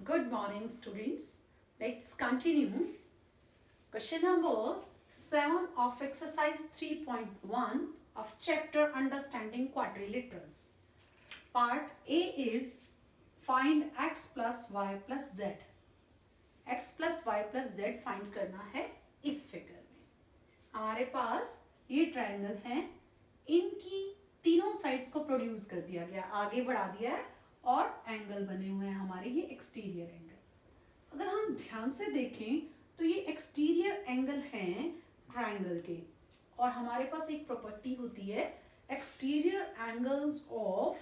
Good morning, students. Let's continue. Question number 7 of exercise 3.1 of chapter Understanding Quadrilaterals. Part A is find x plus y plus z. x plus y plus z find करना है इस figure में. हमारे पास ये triangle है, इनकी तीनों sides को प्रोड्यूस कर दिया गया, आगे बढ़ा दिया है और एंगल बने हुए हैं हमारे, ये एक्सटीरियर एंगल. अगर हम ध्यान से देखें तो ये एक्सटीरियर एंगल हैं ट्रायंगल के, और हमारे पास एक प्रॉपर्टी होती है exterior angles of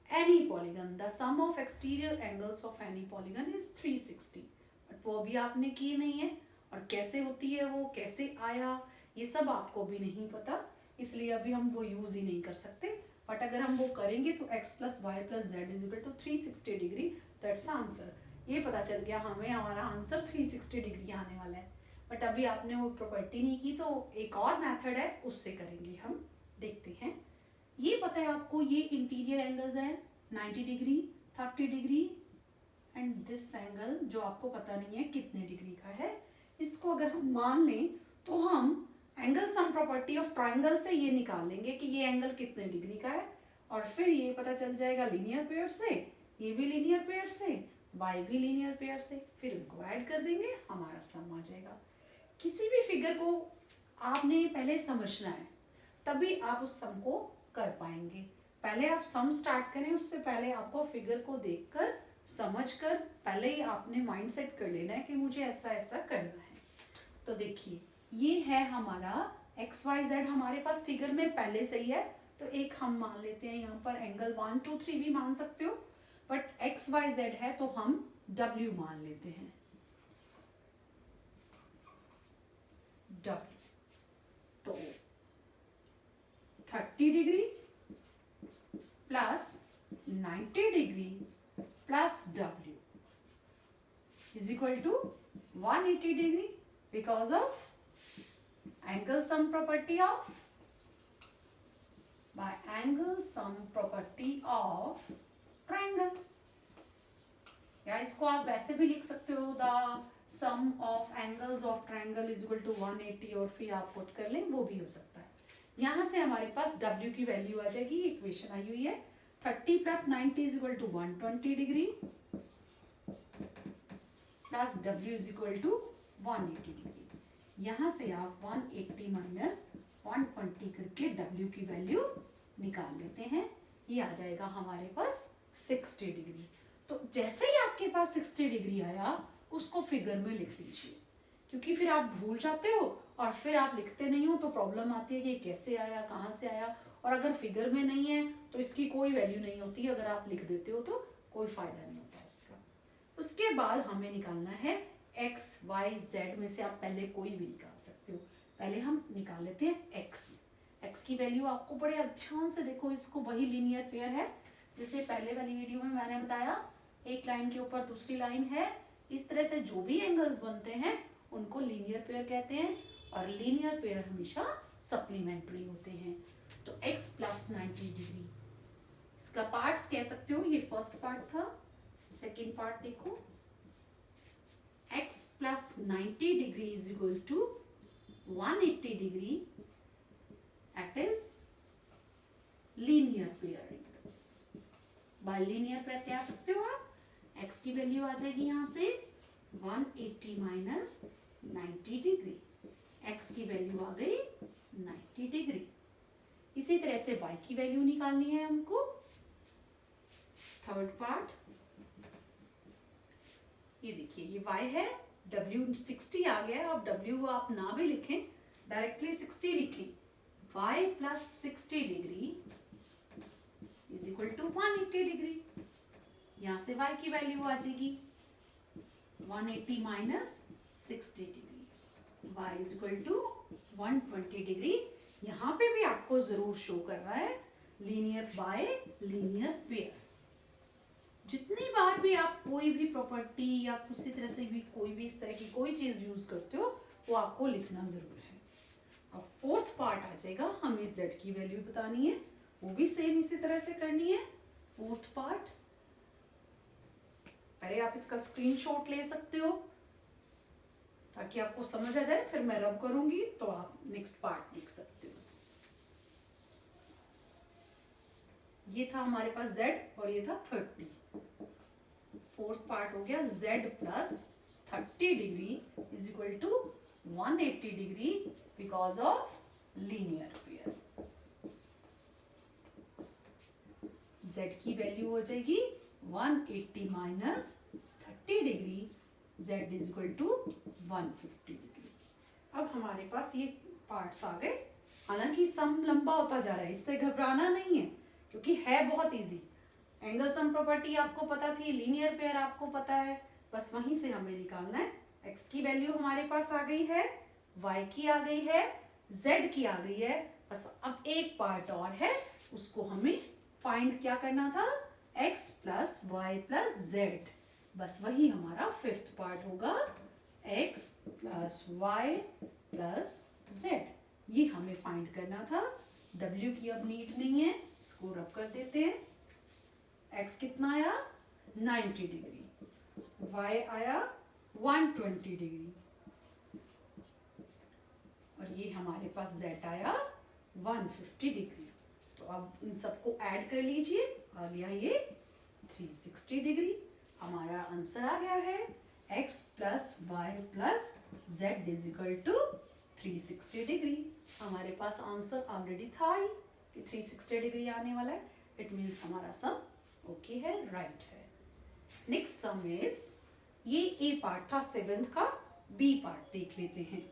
any polygon. The sum of exterior angles of any polygon is 360. But वो भी आपने की नहीं है, और कैसे होती है वो, कैसे आया, ये सब आपको भी नहीं पता, इसलिए अभी हम वो यूज ही नहीं कर सकते. बट अगर हम वो करेंगे तो x plus Y plus Z is equal to 360 degree. That's answer. ये पता चल गया हमें, हमारा आंसर 360 डिग्री आने वाला है. बट अभी आपने वो प्रॉपर्टी नहीं की, तो एक और मेथड है, उससे करेंगे हम. देखते हैं. ये पता है आपको, ये इंटीरियर एंगल्स है 90 degree, 30 degree and this angle जो आपको पता नहीं है कितने डिग्री का है. इसको अगर हम मान लें तो हम angle sum property of triangle से ये निकाल लेंगे कि ये एंगल कितने डिग्री का है, और फिर ये पता चल जाएगा लीनियर पेयर से, ये भी लीनियर पेयर से, y भी लीनियर पेयर से, फिर उनको ऐड कर देंगे, हमारा सम आ जाएगा. किसी भी फिगर को आपने पहले समझना है, तभी आप उस सम को कर पाएंगे. पहले आप सम स्टार्ट करें, उससे पहले आपको फिगर को देखकर समझकर पहले ही आपने माइंड सेट कर लेना है कि मुझे ऐसा ऐसा करना है. तो देखिए, ये है हमारा एक्स वाई जेड, हमारे पास फिगर में पहले से ही है, तो एक हम मान लेते हैं यहाँ पर एंगल 1 2 3 भी मान सकते हो, बट एक्स वाई जेड है तो हम W मान लेते हैं. W तो 30 degree plus 90 degree plus W is equal to 180 degree because of angle sum property of triangle. या इसको आप वैसे भी लिख सकते हो, the sum of angles of triangle is equal to 180, और फिर आप पुट कर लें, वो भी हो सकता है. यहाँ से हमारे पास W की वैल्यू आ जाएगी, इक्वेशन आई हुई है 30 plus 90 is equal to 120 degree plus W is equal to 180 degree. यहाँ से आप 180 माइनस 120 करके W की वैल्यू निकाल लेते हैं, ये आ जाएगा हमारे पास 60 डिग्री. तो जैसे ही आपके पास 60 डिग्री आया, उसको फिगर में लिख लीजिए, क्योंकि फिर आप भूल जाते हो और फिर आप लिखते नहीं हो तो प्रॉब्लम आती है कि कैसे आया, कहाँ से आया. और अगर फिगर में नहीं है तो इसकी कोई वैल्यू नहीं होती, अगर आप लिख देते हो तो कोई फायदा नहीं होता उसका. उसके बाद हमें निकालना है x y z में से आप पहले कोई भी निकाल सकते हो. पहले हम निकाल लेते हैं x की वैल्यू आपको बड़े ध्यान से देखो, इसको वही लीनियर पेयर है जिसे पहले वाली वीडियो में मैंने बताया, एक लाइन के ऊपर दूसरी लाइन है. इस तरह से जो भी एंगल्स बनते हैं उनको लीनियर पेयर कहते हैं, और लीनियर पेयर हमेशा सप्लीमेंट्री होते हैं. तो x प्लस 90 डिग्री, इसका पार्ट्स कह सकते हो, ये फर्स्ट पार्ट था. सेकेंड पार्ट देखो, x plus 90 degree is equal to 180 degree, that is linear pair angles. By linear pair क्या सकते हो आप, x की वैल्यू आ जाएगी यहाँ से 180 माइनस 90 डिग्री, x की वैल्यू आ गई 90 डिग्री. इसी तरह से y की वैल्यू निकालनी है हमको. थर्ड पार्ट, ये देखिए, ये y है, W 60 आ गया. अब W आप ना भी लिखें, डायरेक्टली 60 लिखें. y plus 60 degree is equal to 180 degree. यहाँ से y की वैल्यू आ जाएगी 180 minus 60 degree, y is equal to 120 degree. यहाँ पे भी आपको जरूर शो करना है लीनियर बाय लीनियर पेयर. जितनी बार भी आप कोई भी प्रॉपर्टी या किसी तरह से भी कोई भी इस तरह की कोई चीज यूज करते हो, वो आपको लिखना जरूर है. अब फोर्थ पार्ट आ जाएगा, हमें z की वैल्यू बतानी है, वो भी सेम इसी तरह से करनी है. फोर्थ पार्ट, पहले आप इसका स्क्रीनशॉट ले सकते हो ताकि आपको समझ आ जाए, फिर मैं रब करूंगी तो आप नेक्स्ट पार्ट देख सकते हो। ये था हमारे पास z और ये था 30। फोर्थ पार्ट हो गया z plus 30 degree is equal to 180 degree because of linear pair. z की वैल्यू हो जाएगी 180 minus 30 degree, z is equal to 150 degree. अब हमारे पास ये पार्ट्स आ गए। हालांकि सम लंबा होता जा रहा है, इससे घबराना नहीं है क्योंकि है बहुत इजी। एंगल सम प्रॉपर्टी आपको पता थी, लीनियर पेयर आपको पता है, बस वहीं से हमें निकालना है। x की वैल्यू हमारे पास आ गई है, y की आ गई है, z की आ गई है। बस अब एक पार्ट और है, उसको हमें फाइंड क्या करना था, x plus Y plus Z. बस वही हमारा फिफ्थ पार्ट होगा, x plus Y plus Z. ये हमें फाइंड करना था। w की अब नीड नहीं है, इसको रब कर देते हैं। x कितना आया 90 डिग्री, y आया 120 डिग्री और ये हमारे पास z आया 150 डिग्री। तो अब इन सबको ऐड कर लीजिए, आ गया ये 360 डिग्री। हमारा आंसर आ गया है x plus Y plus Z is equal to 360 degree. हमारे पास आंसर ऑलरेडी था ही कि 360 डिग्री आने वाला है। इट मीन्स हमारा सम ओके है, राइट है। नेक्स्ट सम इज, ये ए पार्ट था सेवेंथ का, बी पार्ट देख लेते हैं।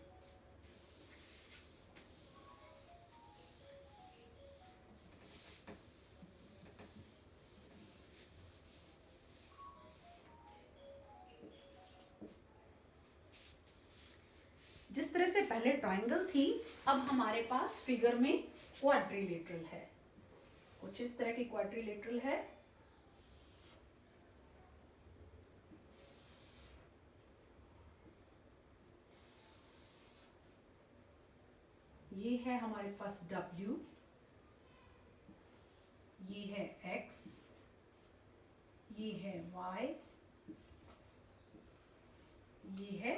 जिस तरह से पहले ट्रायंगल थी, अब हमारे पास फिगर में क्वाड्रिलेटरल है। कुछ इस तरह की क्वाड्रिलेटरल है। ये है हमारे पास W, ये है X, ये है Y, ये है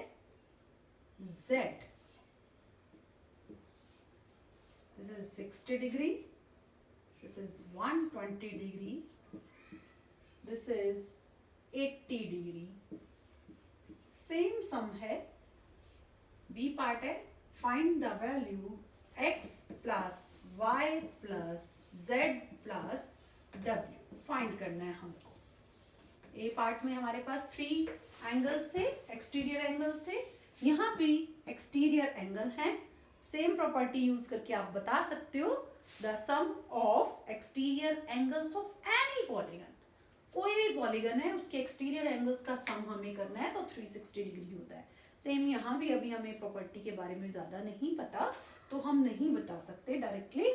Z। This is 60 degree, this is 120 degree, this is 80 degree। Same sum है, बी पार्ट है। Find the value x plus Y plus z plus डब्ल्यू फाइंड करना है हमको। ए पार्ट में हमारे पास 3 एंगल्स थे, एक्सटीरियर एंगल्स थे। यहाँ भी एक्सटीरियर एंगल है। सेम प्रॉपर्टी यूज करके आप बता सकते हो the sum of exterior angles of any polygon. कोई भी पॉलीगन है उसके एक्सटीरियर एंगल्स का सम हमें करना है तो 360 डिग्री होता है। सेम यहाँ भी अभी हमें प्रॉपर्टी के बारे में ज़्यादा नहीं पता तो हम नहीं बता सकते डायरेक्टली,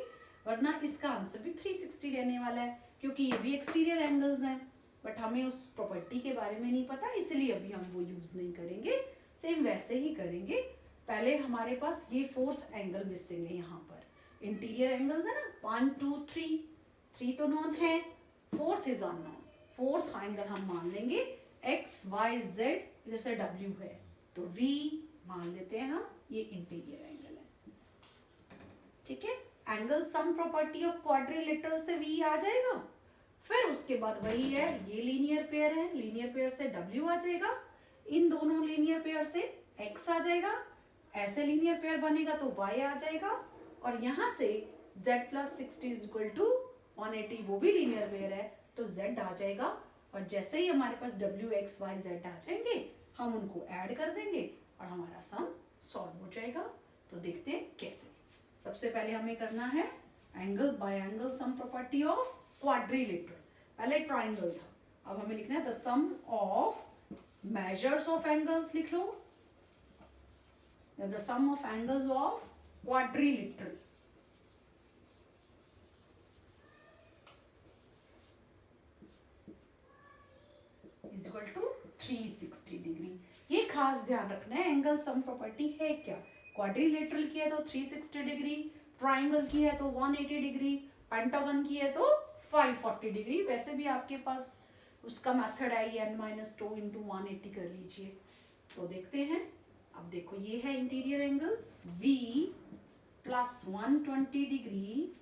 वरना इसका आंसर भी 360 रहने वाला है क्योंकि ये भी एक्सटीरियर एंगल्स हैं। बट हमें उस प्रॉपर्टी के बारे में नहीं पता, इसलिए अभी हम वो यूज़ नहीं करेंगे। सेम वैसे ही करेंगे। पहले हमारे पास ये फोर्थ एंगल मिसिंग है यहाँ पर। इंटीरियर एंगल्स है ना, 1 2 3, 3 तो नॉन है, fourth is unknown. Fourth angle हम मान लेंगे एक्स वाई जेड, इधर से डब्ल्यू है तो v मान लेते हैं हम, ये इंटीरियर एंगल है। ठीक है, angle sum property of quadrilateral से v आ जाएगा। फिर उसके बाद वही है, ये लीनियर पेयर है, लीनियर पेयर से w आ जाएगा, इन दोनों लीनियर पेयर से x आ जाएगा, ऐसे लीनियर पेयर बनेगा तो y आ जाएगा, और यहाँ से z plus 60 is equal to 180, वो भी लीनियर पेयर है तो z आ जाएगा। और जैसे ही हमारे पास w x y z आ जाएंगे हम उनको ऐड कर देंगे और हमारा सम सॉल्व हो जाएगा। तो देखते हैं कैसे। सबसे पहले हमें करना है angle by angle sum property of quadrilateral. पहले ट्राइंगल था, अब हमें लिखना है the sum of measures of angles. लिख लो the sum of angles of quadrilateral. Is equal to 360 degree. ये खास ध्यान रखना है, एंगल सम प्रॉपर्टी है क्या। क्वाड्रिलेटरल की है तो 360 डिग्री, ट्राइंगल की है तो 180 डिग्री, पेंटागन की है तो 540 डिग्री। वैसे भी आपके पास उसका मेथड है ये n-2 इंटू 180 कर लीजिए। तो देखते हैं, अब देखो ये है interior angles V plus 120 degree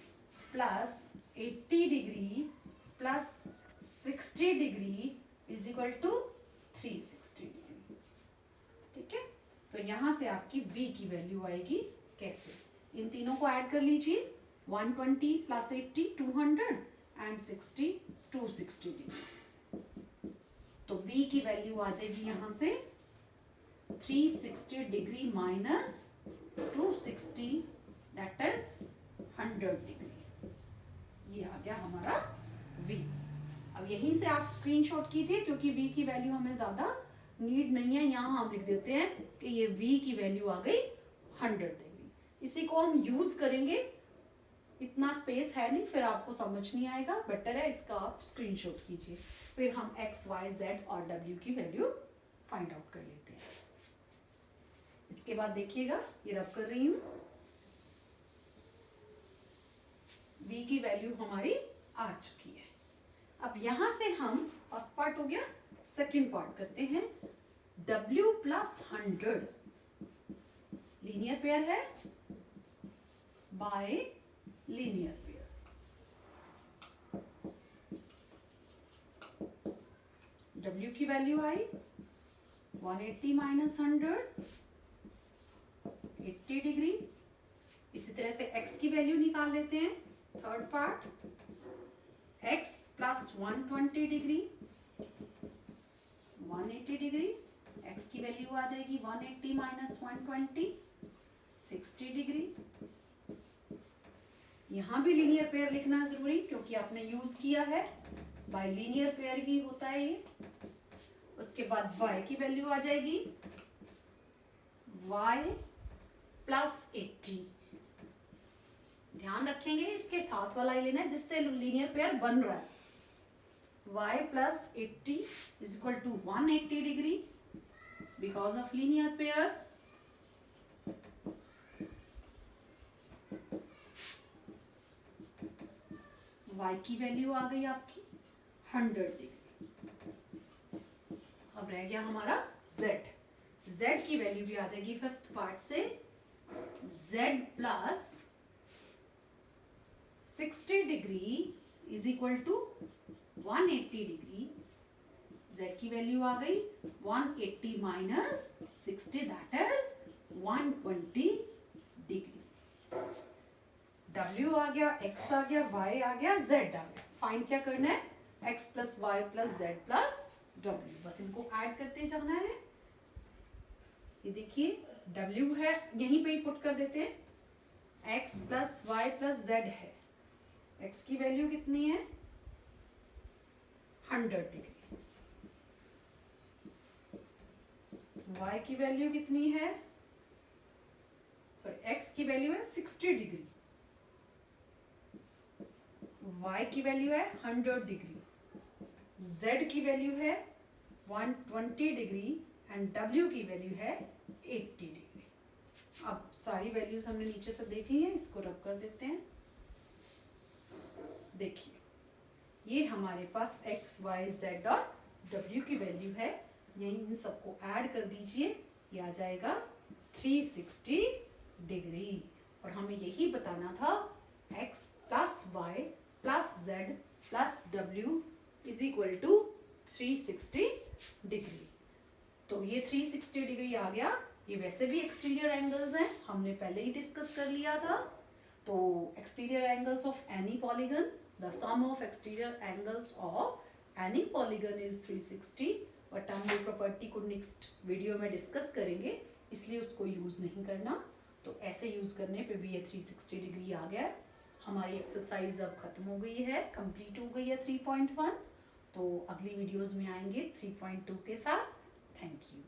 plus 80 degree plus 60 degree is equal to 360 degree. ठीक है, तो यहां से आपकी V की वैल्यू आएगी कैसे, इन तीनों को ऐड कर लीजिए, 120 प्लस 80 200 एंड 60 260 डिग्री। तो V की वैल्यू आ जाएगी यहां से 360 degree minus 260 that is 100 degree. ये आ गया हमारा V। अब यहीं से आप स्क्रीनशॉट कीजिए क्योंकि V की वैल्यू हमें ज्यादा नीड नहीं है, यहाँ हम लिख देते हैं कि ये V की वैल्यू आ गई 100 डिग्री। इसी को हम यूज करेंगे, इतना स्पेस है नहीं, फिर आपको समझ नहीं आएगा, बेटर है इसका आप स्क्रीनशॉट कीजिए। फिर हम x, y, z और w की वैल्यू फाइंड आउट कर लेते हैं। इसके बाद देखिएगा, ये रब कर रही हूं, v की वैल्यू हमारी आ चुकी है। अब यहां से हम फर्स्ट पार्ट हो गया, सेकंड पार्ट करते हैं। w प्लस 100 लीनियर पेयर है बाय लीनियर पेयर। w की वैल्यू आई 180 माइनस 100 80 डिग्री। इसी तरह से x की वैल्यू निकाल लेते हैं, third part, x plus 120 degree 180 degree, x की वैल्यू आ जाएगी 180 माइनस 120 60 डिग्री। यहां भी लीनियर पेयर लिखना जरूरी क्योंकि आपने यूज किया है, बाय लीनियर पेयर ही होता है ये। उसके बाद y की वैल्यू आ जाएगी y प्लस 80। ध्यान रखेंगे इसके साथ वाला ही लेना है जिससे लीनियर पेयर बन रहा है। y plus 80 is equal to 180 degree because of linear pair. y की वैल्यू आ गई आपकी 100 डिग्री। अब रह गया हमारा z की वैल्यू भी आ जाएगी फिफ्थ पार्ट से, z plus 60 degree is equal to 180 degree. z की वैल्यू आ गई 180 minus 60 that is 120 degree. w आ गया, x आ गया, y आ गया, z आ गया। फाइंड क्या करना है, x plus y plus z plus w, बस इनको ऐड करते जाना है। ये देखिए w है, यहीं पे ही पुट कर देते हैं, x plus y plus z है। x की वैल्यू कितनी है 100 डिग्री, y की वैल्यू कितनी है, सॉरी x की वैल्यू है 60 डिग्री, y की वैल्यू है 100 डिग्री, z की वैल्यू है 120 डिग्री एंड w की वैल्यू है 80 डिग्री। अब सारी वैल्यूज हमने नीचे से देख ली है, इसको रब कर देते हैं। देखिए ये हमारे पास x, y, z और w की वैल्यू है, यही इन सबको ऐड कर दीजिए, ये आ जाएगा 360 डिग्री। और हमें यही बताना था x plus y plus z plus w is equal to 360 degree. तो ये 360 डिग्री आ गया। ये वैसे भी एक्सटीरियर एंगल्स हैं, हमने पहले ही डिस्कस कर लिया था। तो exterior angles of any polygon, the sum of exterior angles of any polygon is 360। But हम वो प्रॉपर्टी को नेक्स्ट वीडियो में डिस्कस करेंगे, इसलिए उसको यूज नहीं करना। तो ऐसे यूज करने पे भी ये 360 डिग्री आ गया है। हमारी एक्सरसाइज अब खत्म हो गई है, कंप्लीट हो गई है 3.1। तो अगली वीडियोस में आएंगे 3.2 के साथ। Thank you.